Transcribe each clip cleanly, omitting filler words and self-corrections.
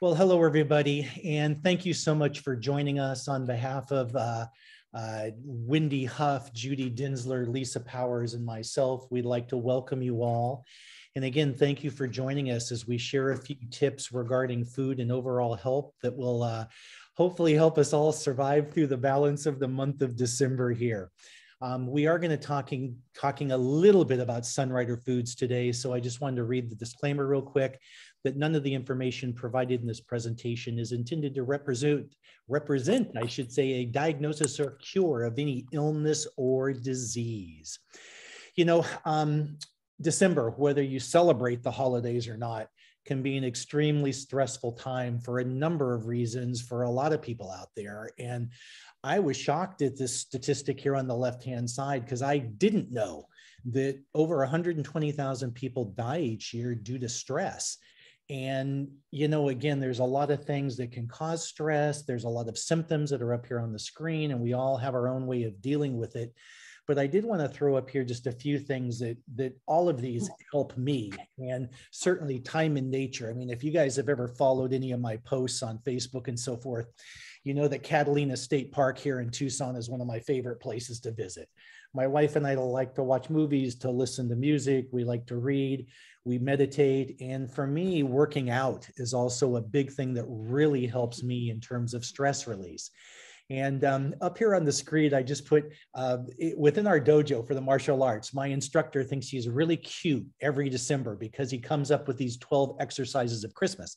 Well, hello, everybody, and thank you so much for joining us on behalf of Wendy Huff, Judy Dinsler, Lisa Powers, and myself. We'd like to welcome you all. And again, thank you for joining us as we share a few tips regarding food and overall health that will hopefully help us all survive through the balance of the month of December here. We are going to talking a little bit about Sunrider Foods today, so I just wanted to read the disclaimer real quick that none of the information provided in this presentation is intended to represent, I should say, a diagnosis or cure of any illness or disease. You know, December, whether you celebrate the holidays or not, can be an extremely stressful time for a number of reasons for a lot of people out there. And I was shocked at this statistic here on the left-hand side because I didn't know that over 120,000 people die each year due to stress. And, you know, again, there's a lot of things that can cause stress. There's a lot of symptoms that are up here on the screen, and we all have our own way of dealing with it. But I did want to throw up here just a few things that all of these help me, and certainly time in nature. I mean, if you guys have ever followed any of my posts on Facebook and so forth, you know that Catalina State Park here in Tucson is one of my favorite places to visit. My wife and I like to watch movies, to listen to music. We like to read, we meditate. And for me, working out is also a big thing that really helps me in terms of stress release. And up here on the screen, I just put within our dojo for the martial arts, my instructor thinks he's really cute every December because he comes up with these 12 exercises of Christmas.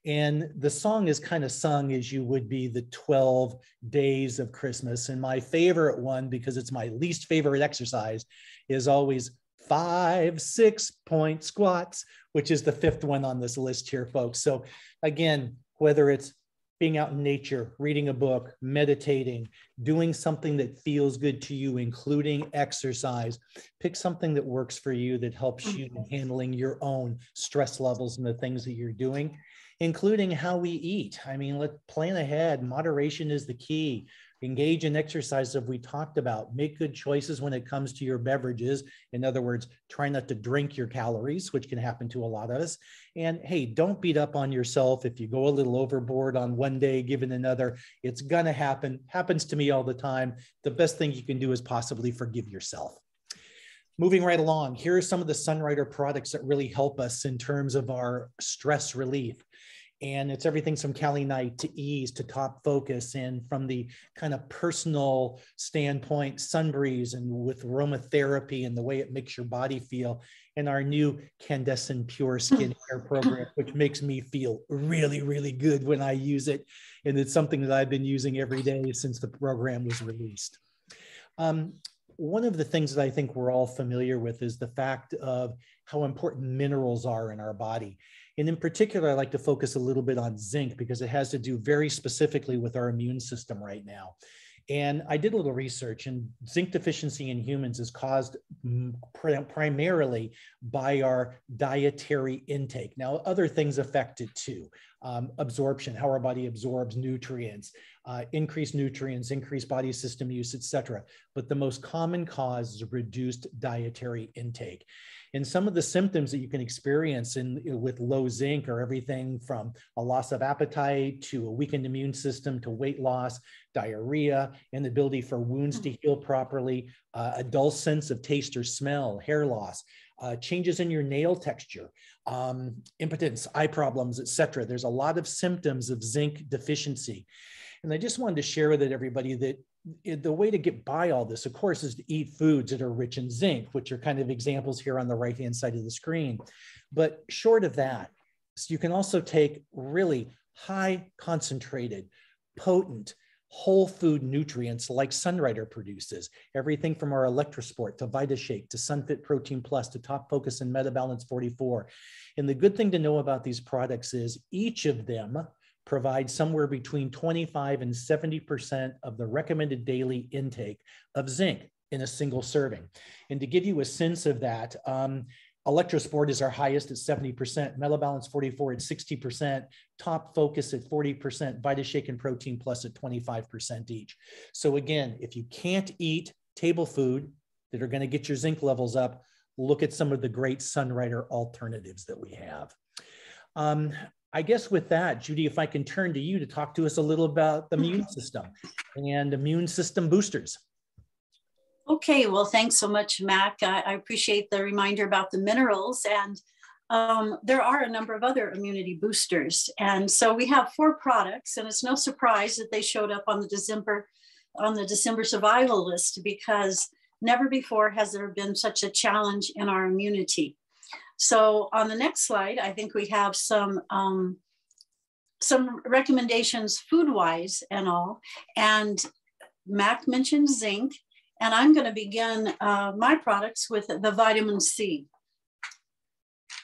And the song is kind of sung as you would be the 12 days of Christmas. And my favorite one, because it's my least favorite exercise, is always 5 6-point squats, which is the fifth one on this list here, folks. So again, whether it's being out in nature, reading a book, meditating, doing something that feels good to you, including exercise, pick something that works for you, that helps you in handling your own stress levels and the things that you're doing, including how we eat. I mean, let's plan ahead. Moderation is the key. Engage in exercise, as we talked about. Make good choices when it comes to your beverages. In other words, try not to drink your calories, which can happen to a lot of us. And hey, don't beat up on yourself if you go a little overboard on one day, given another. It's gonna happen. Happens to me all the time. The best thing you can do is possibly forgive yourself. Moving right along, here are some of the Sunrider products that really help us in terms of our stress relief. And it's everything from Cali Night to Ease to Top Focus. And from the kind of personal standpoint, Sunbreeze, and with aromatherapy and the way it makes your body feel. And our new Candescent Pure Skincare program, which makes me feel really, really good when I use it. And it's something that I've been using every day since the program was released. One of the things that I think we're all familiar with is the fact of how important minerals are in our body. And in particular, I like to focus a little bit on zinc because it has to do very specifically with our immune system right now. And I did a little research, and zinc deficiency in humans is caused primarily by our dietary intake. Now, other things affect it too. Absorption, how our body absorbs nutrients, increased body system use, etc. But the most common cause is reduced dietary intake. And some of the symptoms that you can experience with low zinc are everything from a loss of appetite to a weakened immune system to weight loss, diarrhea, inability for wounds to heal properly, a dull sense of taste or smell, hair loss, changes in your nail texture, impotence, eye problems, etc. There's a lot of symptoms of zinc deficiency. And I just wanted to share with everybody that the way to get by all this, of course, is to eat foods that are rich in zinc, which are kind of examples here on the right-hand side of the screen. But short of that, you can also take really high concentrated, potent, whole food nutrients like Sunrider produces, everything from our Electrosport to VitaShake to Sunfit Protein Plus to Top Focus and MetaBalance 44. And the good thing to know about these products is each of them provide somewhere between 25 and 70% of the recommended daily intake of zinc in a single serving. And to give you a sense of that, Electrosport is our highest at 70%, MetaBalance 44 at 60%, Top Focus at 40%, VitaShake and Protein Plus at 25% each. So again, if you can't eat table food that are going to get your zinc levels up, look at some of the great Sunrider alternatives that we have. I guess with that, Judy, if I can turn to you to talk to us a little about the immune system and immune system boosters. Okay, well, thanks so much, Mac. I appreciate the reminder about the minerals, and there are a number of other immunity boosters. And so we have 4 products, and it's no surprise that they showed up on the December survival list, because never before has there been such a challenge in our immunity. So on the next slide, I think we have some recommendations food-wise and all. And Mac mentioned zinc, and I'm going to begin my products with the vitamin C.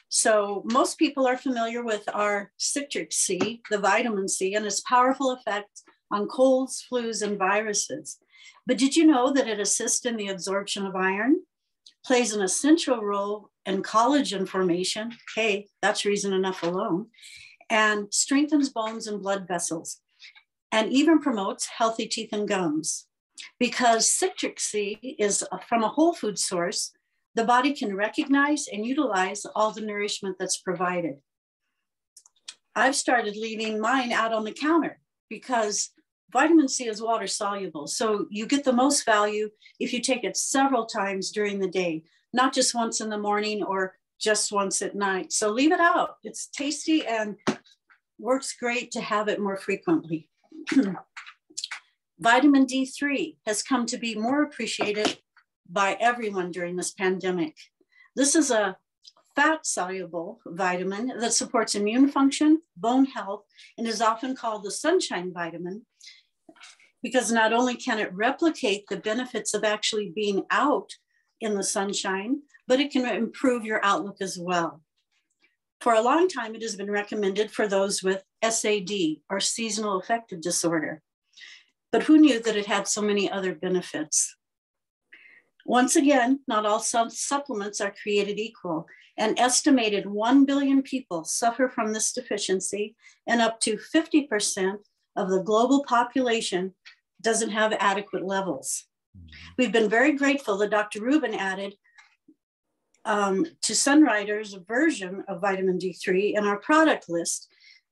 So most people are familiar with our citric C, the vitamin C, and its powerful effect on colds, flus, and viruses. But did you know that it assists in the absorption of iron, plays an essential role in collagen formation? Hey, that's reason enough alone. And strengthens bones and blood vessels, and even promotes healthy teeth and gums. Because citric C is from a whole food source, the body can recognize and utilize all the nourishment that's provided. I've started leaving mine out on the counter because vitamin C is water soluble. So you get the most value if you take it several times during the day, not just once in the morning or just once at night. So leave it out. It's tasty and works great to have it more frequently. Vitamin D3 has come to be more appreciated by everyone during this pandemic. This is a fat-soluble vitamin that supports immune function, bone health, and is often called the sunshine vitamin, because not only can it replicate the benefits of actually being out in the sunshine, but it can improve your outlook as well. For a long time, it has been recommended for those with SAD, or seasonal affective disorder. But who knew that it had so many other benefits? Once again, not all supplements are created equal. An estimated 1 billion people suffer from this deficiency, and up to 50% of the global population doesn't have adequate levels. We've been very grateful that Dr. Rubin added to Sunrider's version of vitamin D3 in our product list,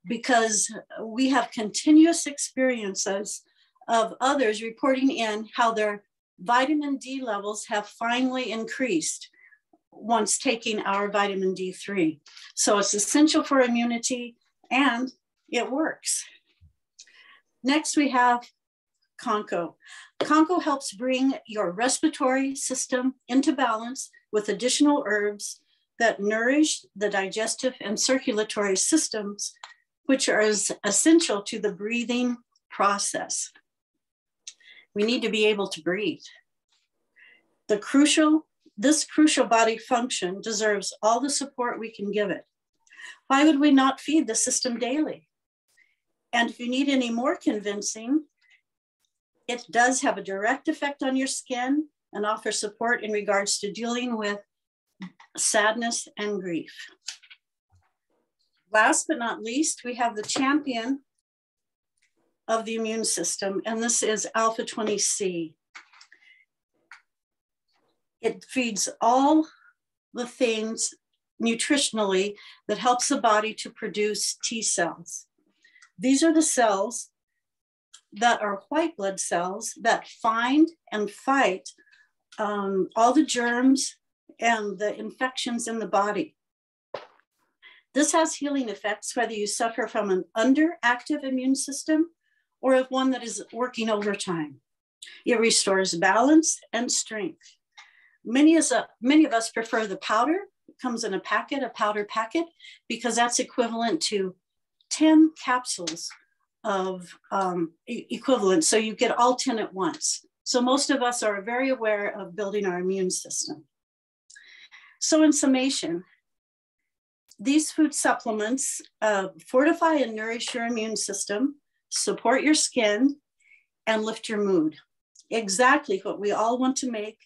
because we have continuous experiences of others reporting in how their vitamin D levels have finally increased once taking our vitamin D3. So it's essential for immunity and it works. Next, we have Conco. Conco helps bring your respiratory system into balance with additional herbs that nourish the digestive and circulatory systems, which are essential to the breathing process. We need to be able to breathe. This crucial body function deserves all the support we can give it. Why would we not feed the system daily? And if you need any more convincing, it does have a direct effect on your skin and offers support in regards to dealing with sadness and grief. Last but not least, we have the champion of the immune system, and this is alpha-20C. It feeds all the things nutritionally that helps the body to produce T cells. These are the cells that are white blood cells that find and fight all the germs and the infections in the body. This has healing effects whether you suffer from an underactive immune system or if one that is working overtime. It restores balance and strength. Many of us prefer the powder. It comes in a powder packet, because that's equivalent to 10 capsules of equivalent. So you get all 10 at once. So most of us are very aware of building our immune system. So in summation, these food supplements fortify and nourish your immune system, support your skin, and lift your mood. Exactly what we all want to make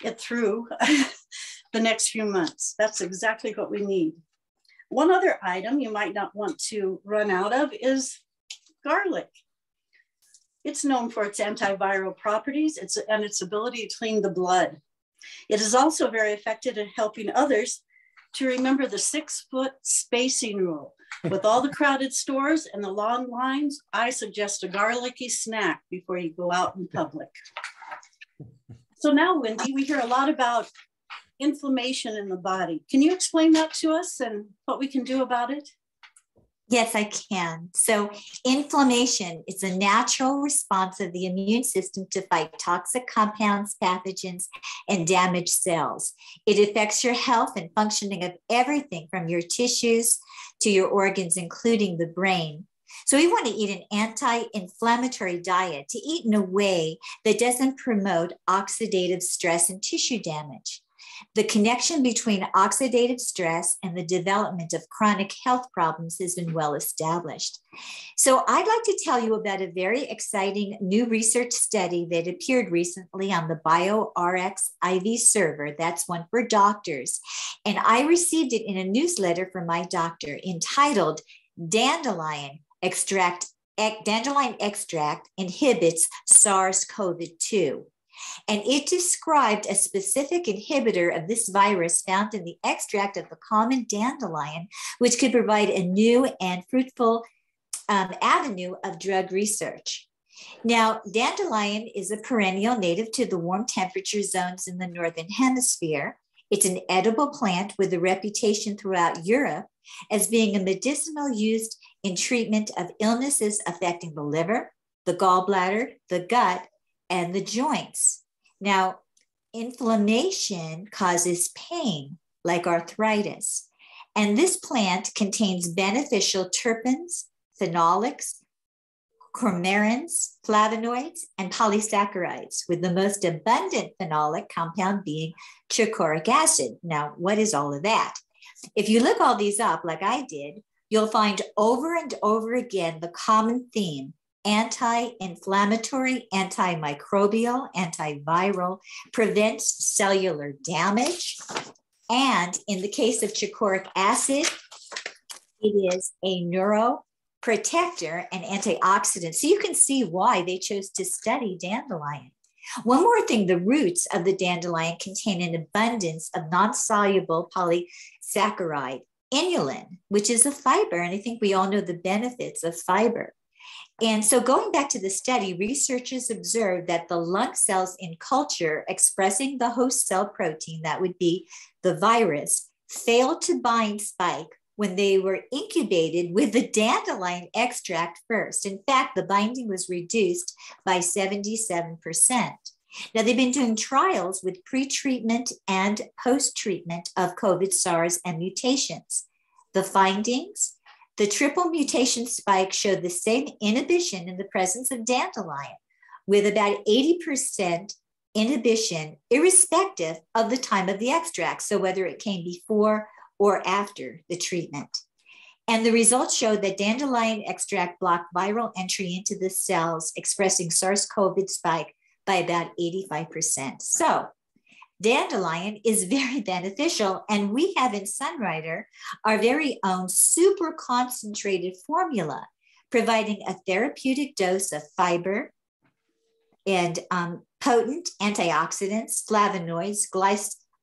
it through the next few months. That's exactly what we need. One other item you might not want to run out of is garlic. It's known for its antiviral properties and its ability to clean the blood. It is also very effective in helping others to remember the 6-foot spacing rule. With all the crowded stores and the long lines, I suggest a garlicky snack before you go out in public. So now, Wendy, we hear a lot about inflammation in the body. Can you explain that to us and what we can do about it? Yes, I can. So inflammation is a natural response of the immune system to fight toxic compounds, pathogens, and damaged cells. It affects your health and functioning of everything from your tissues to your organs, including the brain. So we want to eat an anti-inflammatory diet to eat in a way that doesn't promote oxidative stress and tissue damage. The connection between oxidative stress and the development of chronic health problems has been well established. So I'd like to tell you about a very exciting new research study that appeared recently on the BioRx IV server. That's one for doctors. And I received it in a newsletter from my doctor entitled Dandelion Extract. Dandelion Extract inhibits SARS-CoV-2. And it described a specific inhibitor of this virus found in the extract of the common dandelion, which could provide a new and fruitful avenue of drug research. Now, dandelion is a perennial native to the warm temperature zones in the Northern Hemisphere. It's an edible plant with a reputation throughout Europe as being a medicinal used in treatment of illnesses affecting the liver, the gallbladder, the gut, and the joints. Now, inflammation causes pain like arthritis. And this plant contains beneficial terpenes, phenolics, coumarins, flavonoids, and polysaccharides, with the most abundant phenolic compound being chicoric acid. Now, what is all of that? If you look all these up like I did, you'll find over and over again the common theme: anti-inflammatory, antimicrobial, antiviral, prevents cellular damage. And in the case of chicoric acid, it is a neuroprotector and antioxidant. So you can see why they chose to study dandelion. One more thing, the roots of the dandelion contain an abundance of non-soluble polysaccharide, inulin, which is a fiber. And I think we all know the benefits of fiber. And so going back to the study, researchers observed that the lung cells in culture expressing the host cell protein, that would be the virus, failed to bind spike when they were incubated with the dandelion extract first. In fact, the binding was reduced by 77%. Now, they've been doing trials with pre-treatment and post-treatment of COVID, SARS, and mutations. The findings: the triple mutation spike showed the same inhibition in the presence of dandelion, with about 80% inhibition, irrespective of the time of the extract, so whether it came before or after the treatment. And the results showed that dandelion extract blocked viral entry into the cells expressing SARS-CoV spike by about 85%. So dandelion is very beneficial, and we have in Sunrider our very own super concentrated formula, providing a therapeutic dose of fiber and potent antioxidants, flavonoids,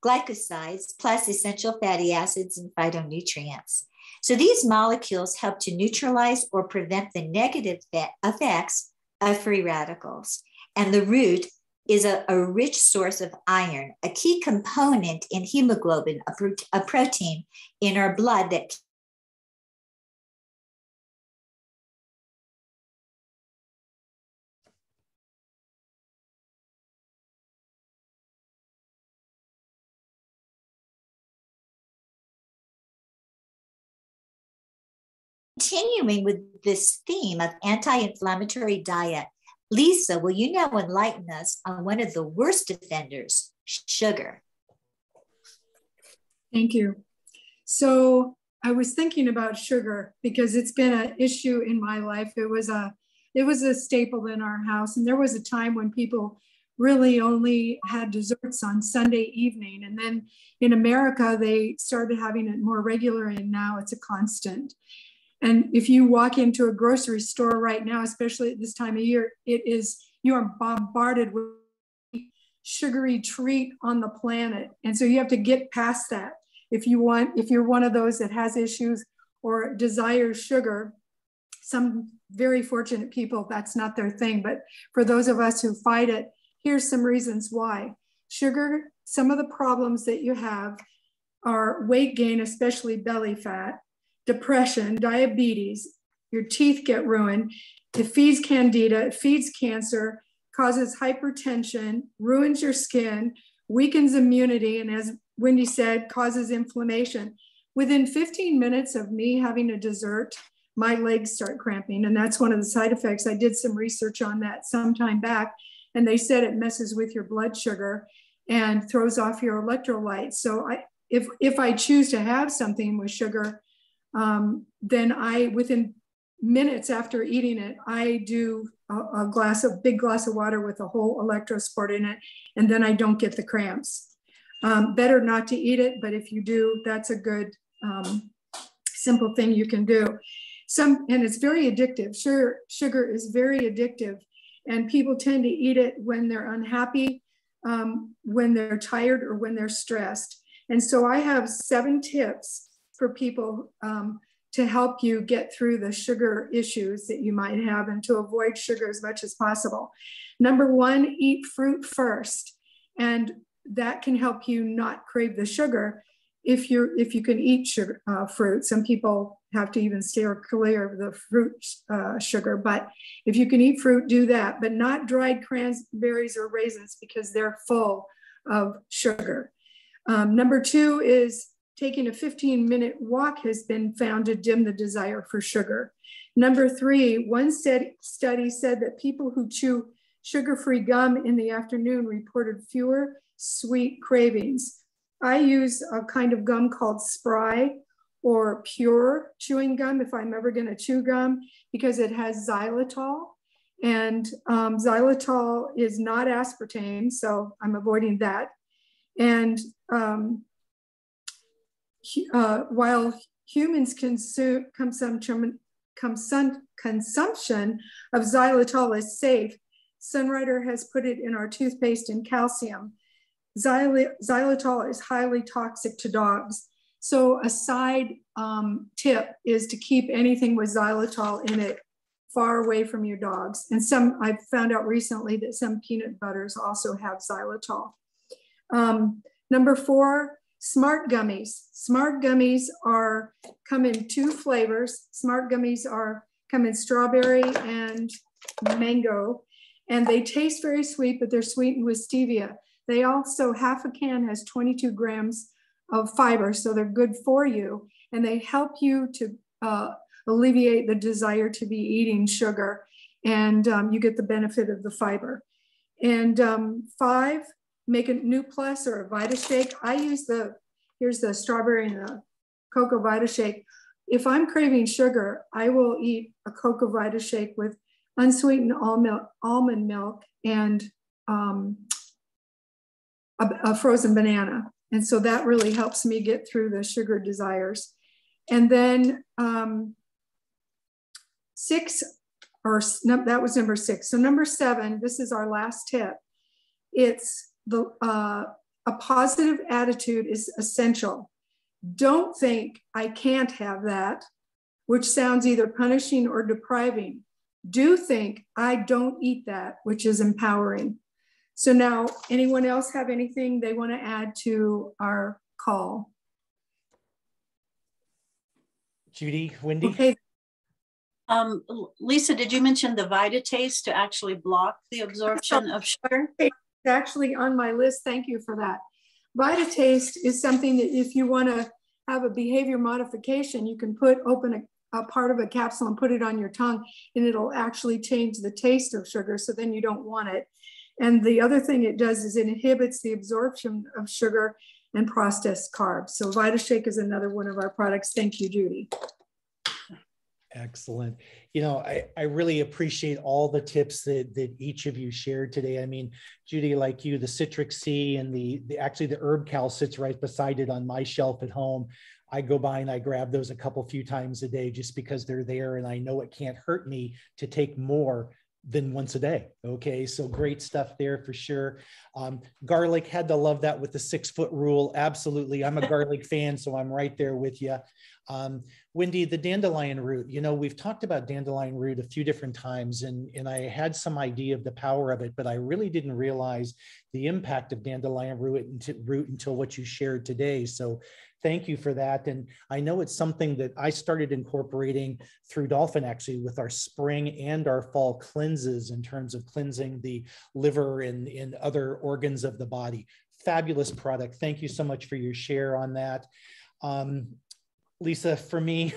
glycosides, plus essential fatty acids and phytonutrients. So these molecules help to neutralize or prevent the negative effects of free radicals. And the root is a rich source of iron, a key component in hemoglobin, a protein in our blood that continuing with this theme of anti-inflammatory diet. Lisa, will you now enlighten us on one of the worst offenders, sugar? Thank you. So I was thinking about sugar because it's been an issue in my life. It was a staple in our house. And there was a time when people really only had desserts on Sunday evening. And then in America, they started having it more regular, and now it's a constant. And if you walk into a grocery store right now, especially at this time of year, you are bombarded with sugary treat on the planet. And so you have to get past that. if you're one of those that has issues or desires sugar, some very fortunate people, that's not their thing. But for those of us who fight it, here's some reasons why. Sugar, some of the problems that you have are weight gain, especially belly fat, depression, diabetes, your teeth get ruined, it feeds candida, it feeds cancer, causes hypertension, ruins your skin, weakens immunity, and as Wendy said, causes inflammation. Within 15 minutes of me having a dessert, my legs start cramping, and that's one of the side effects. I did some research on that some time back, and they said it messes with your blood sugar and throws off your electrolytes. So if I choose to have something with sugar, then within minutes after eating it, I do a big glass of water with a whole electrosport in it, and then I don't get the cramps. Better not to eat it, but if you do, that's a good simple thing you can do. And it's very addictive. Sugar is very addictive, and people tend to eat it when they're unhappy, when they're tired, or when they're stressed. And so I have 7 tips for people to help you get through the sugar issues that you might have and to avoid sugar as much as possible. Number 1, eat fruit first. And that can help you not crave the sugar if you can eat fruit. Some people have to even steer clear of the fruit sugar, but if you can eat fruit, do that, but not dried cranberries or raisins because they're full of sugar. Number 2 is taking a 15-minute walk has been found to dim the desire for sugar. Number 3, one study said that people who chew sugar-free gum in the afternoon reported fewer sweet cravings. I use a kind of gum called Spry or pure chewing gum if I'm ever going to chew gum, because it has xylitol, and xylitol is not aspartame, so I'm avoiding that. And while humans consumption of xylitol is safe, Sunrider has put it in our toothpaste and calcium. Xylitol is highly toxic to dogs. So a side tip is to keep anything with xylitol in it far away from your dogs. And I've found out recently that some peanut butters also have xylitol. Number 4, Smart Gummies. Smart Gummies come in 2 flavors. Smart Gummies come in strawberry and mango, and they taste very sweet, but they're sweetened with stevia. They also, half a can has 22 grams of fiber, so they're good for you, and they help you to alleviate the desire to be eating sugar, and you get the benefit of the fiber. And 5, make a New Plus or a Vita Shake. I use here's the strawberry and the cocoa Vita Shake. If I'm craving sugar, I will eat a cocoa Vita Shake with unsweetened almond milk and a frozen banana. And so that really helps me get through the sugar desires. And then 6, that was number 6. So number 7, this is our last tip. It's a positive attitude is essential. Don't think I can't have that, which sounds either punishing or depriving. Do think I don't eat that, which is empowering. So now, anyone else have anything they want to add to our call? Judy, Wendy? Okay. Lisa, did you mention the Vita Taste to actually block the absorption of sugar? It's actually on my list. Thank you for that. Vita Taste is something that if you want to have a behavior modification, you can open a part of a capsule and put it on your tongue, and it'll actually change the taste of sugar, so then you don't want it. And the other thing it does is it inhibits the absorption of sugar and processed carbs. So Vita Shake is another one of our products. Thank you, Judy. Excellent. You know, I really appreciate all the tips that each of you shared today. I mean, Judy, like you, the Citrix C and actually the Herb Cal sits right beside it on my shelf at home. I go by and I grab those a few times a day just because they're there, and I know it can't hurt me to take more than once a day. Okay, so great stuff there for sure. Garlic, had to love that with the 6-foot rule. Absolutely. I'm a garlic fan, so I'm right there with you. Wendy, the dandelion root, you know, we've talked about dandelion root a few different times, and I had some idea of the power of it, but I really didn't realize the impact of dandelion root until what you shared today. So thank you for that. And I know it's something that I started incorporating through Dolphin, actually, with our spring and our fall cleanses in terms of cleansing the liver and other organs of the body. Fabulous product. Thank you so much for your share on that. Lisa, for me,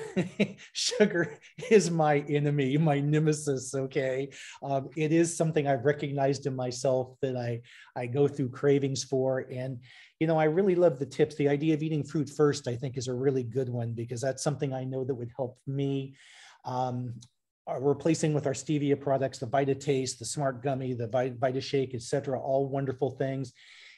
sugar is my enemy, my nemesis, okay? It is something I've recognized in myself that I go through cravings for. And, you know, I really love the tips. The idea of eating fruit first, I think, is a really good one, because that's something I know that would help me. Replacing with our stevia products, the Vita Taste, the Smart Gummy, the Vita Shake, etc., all wonderful things.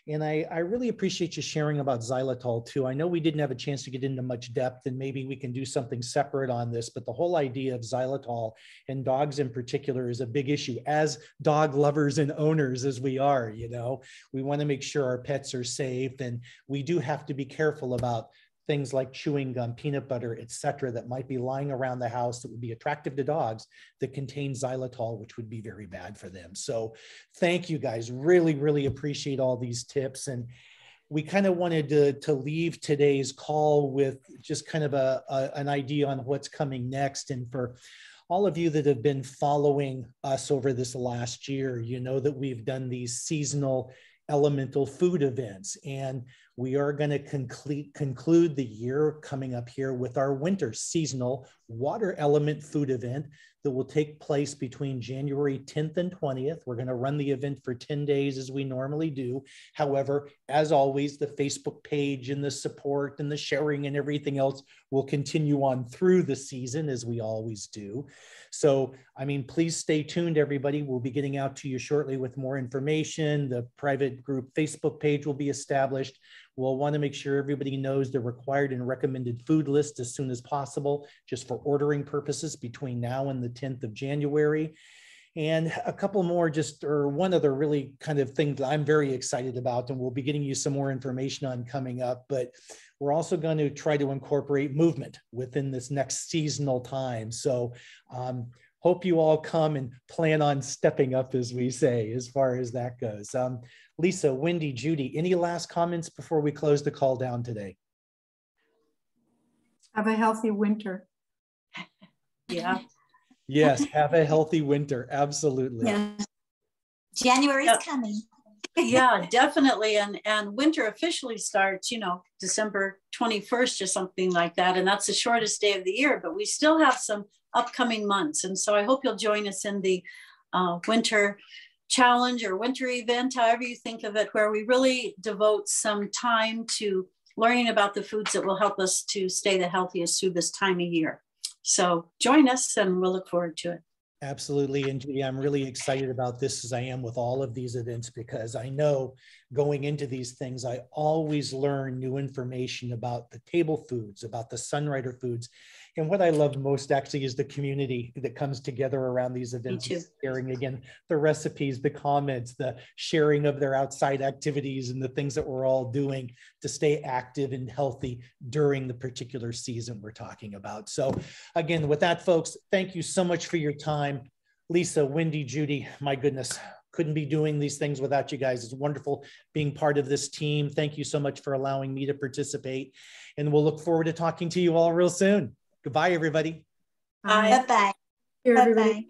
And I really appreciate you sharing about xylitol too. I know we didn't have a chance to get into much depth, and maybe we can do something separate on this, but the whole idea of xylitol and dogs in particular is a big issue. As dog lovers and owners as we are, you know, we want to make sure our pets are safe, and we do have to be careful about things like chewing gum, peanut butter, etc., that might be lying around the house that would be attractive to dogs that contain xylitol, which would be very bad for them. So thank you guys. Really, really appreciate all these tips. And we kind of wanted to leave today's call with just kind of an idea on what's coming next. And for all of you that have been following us over this last year, you know that we've done these seasonal elemental food events, and we are going to conclude the year coming up here with our winter seasonal water element food event that will take place between January 10th and 20th. We're going to run the event for 10 days as we normally do. However, as always, the Facebook page and the support and the sharing and everything else will continue on through the season, as we always do. So, I mean, please stay tuned, everybody. We'll be getting out to you shortly with more information. The private group Facebook page will be established. We'll want to make sure everybody knows the required and recommended food list as soon as possible, just for ordering purposes between now and the 10th of January. And a couple more, one other really kind of thing that I'm very excited about, and we'll be getting you some more information on coming up, but we're also going to try to incorporate movement within this next seasonal time. So hope you all come and plan on stepping up, as we say, as far as that goes. Lisa, Wendy, Judy, any last comments before we close the call down today? Have a healthy winter. Yeah. Yes, have a healthy winter. Absolutely. Yeah. January's coming. Yeah, definitely. And winter officially starts, you know, December 21st or something like that. And that's the shortest day of the year, but we still have some upcoming months. And so I hope you'll join us in the winter challenge or winter event, however you think of it, where we really devote some time to learning about the foods that will help us to stay the healthiest through this time of year. So join us, and we'll look forward to it. Absolutely. And Judy, I'm really excited about this, as I am with all of these events, because I know going into these things, I always learn new information about the table foods, about the Sunrider foods. And what I love most actually is the community that comes together around these events, sharing again the recipes, the comments, the sharing of their outside activities, and the things that we're all doing to stay active and healthy during the particular season we're talking about. So again, with that, folks, thank you so much for your time. Lisa, Wendy, Judy, my goodness, couldn't be doing these things without you guys. It's wonderful being part of this team. Thank you so much for allowing me to participate. And we'll look forward to talking to you all real soon. Goodbye, everybody. Bye-bye. Bye-bye.